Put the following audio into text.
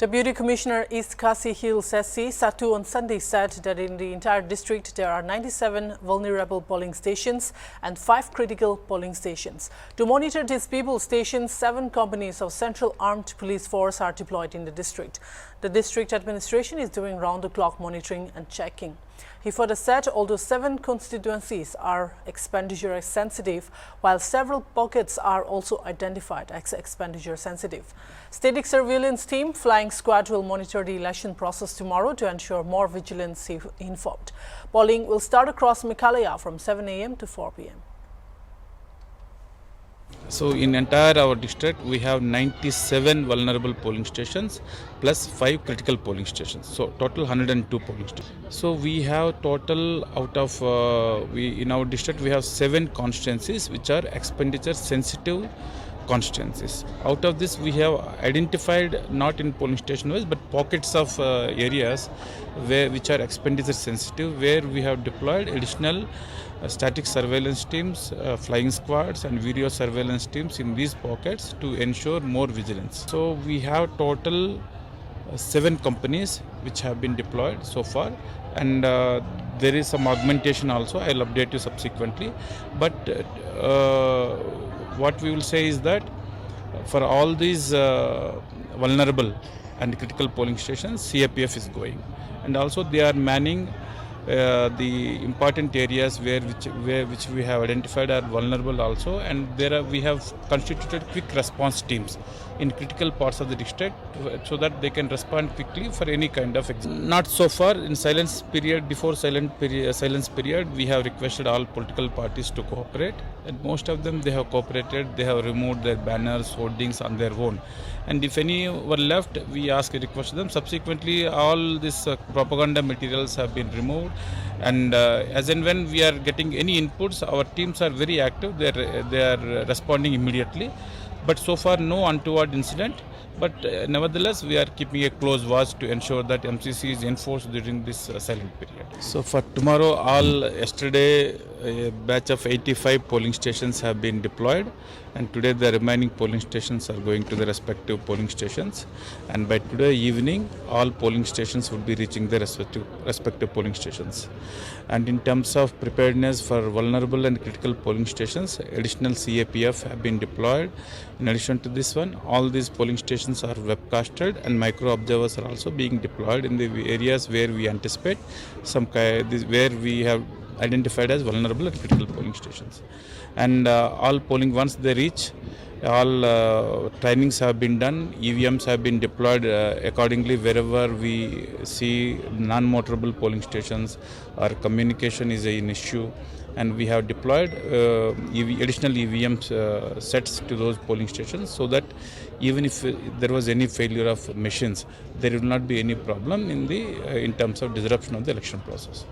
Deputy Commissioner East Khasi Hills SC Satu on Sunday said that in the entire district there are 97 vulnerable polling stations and 5 critical polling stations. To monitor these people stations, 7 companies of Central Armed Police Force are deployed in the district. The district administration is doing round-the-clock monitoring and checking. He further said although 7 constituencies are expenditure sensitive, while several pockets are also identified as expenditure sensitive. Static surveillance team flying squad will monitor the election process tomorrow to ensure more vigilance informed. Polling will start across Meghalaya from 7 a.m. to 4 p.m. So in entire our district we have 97 vulnerable polling stations plus 5 critical polling stations. So total 102 polling stations. So we have total out of in our district we have 7 constituencies which are expenditure sensitive constituencies. Out of this we have identified not in polling station wise but pockets of areas which are expenditure sensitive, where we have deployed additional static surveillance teams, flying squads and video surveillance teams in these pockets to ensure more vigilance. So we have total 7 companies which have been deployed so far, and there is some augmentation also. I will update you subsequently, but what we will say is that for all these vulnerable and critical polling stations, CAPF is going, and also they are manning the important areas which we have identified are vulnerable also, and we have constituted quick response teams in critical parts of the district so that they can respond quickly for any kind of not so far in silence period. Before silence period we have requested all political parties to cooperate, and most of them they have cooperated. They have removed their banners, hoardings on their own, and if any were left we request them. Subsequently all this propaganda materials have been removed, and as and when we are getting any inputs, our teams are very active. They are responding immediately, but so far no untoward incident. But nevertheless we are keeping a close watch to ensure that MCC is enforced during this silent period. So for tomorrow, yesterday a batch of 85 polling stations have been deployed, and today the remaining polling stations are going to the respective polling stations, and by today evening all polling stations would be reaching their respective polling stations. And in terms of preparedness for vulnerable and critical polling stations, additional CAPF have been deployed. In addition to this one, all these polling stations are webcasted, and micro observers are also being deployed in the areas where we anticipate where we have identified as vulnerable and critical polling stations. And all polling, once they reach, all trainings have been done, EVMs have been deployed accordingly wherever we see non-motorable polling stations or communication is an issue, and we have deployed additional EVM sets to those polling stations so that even if there was any failure of machines, there will not be any problem in terms of disruption of the election process.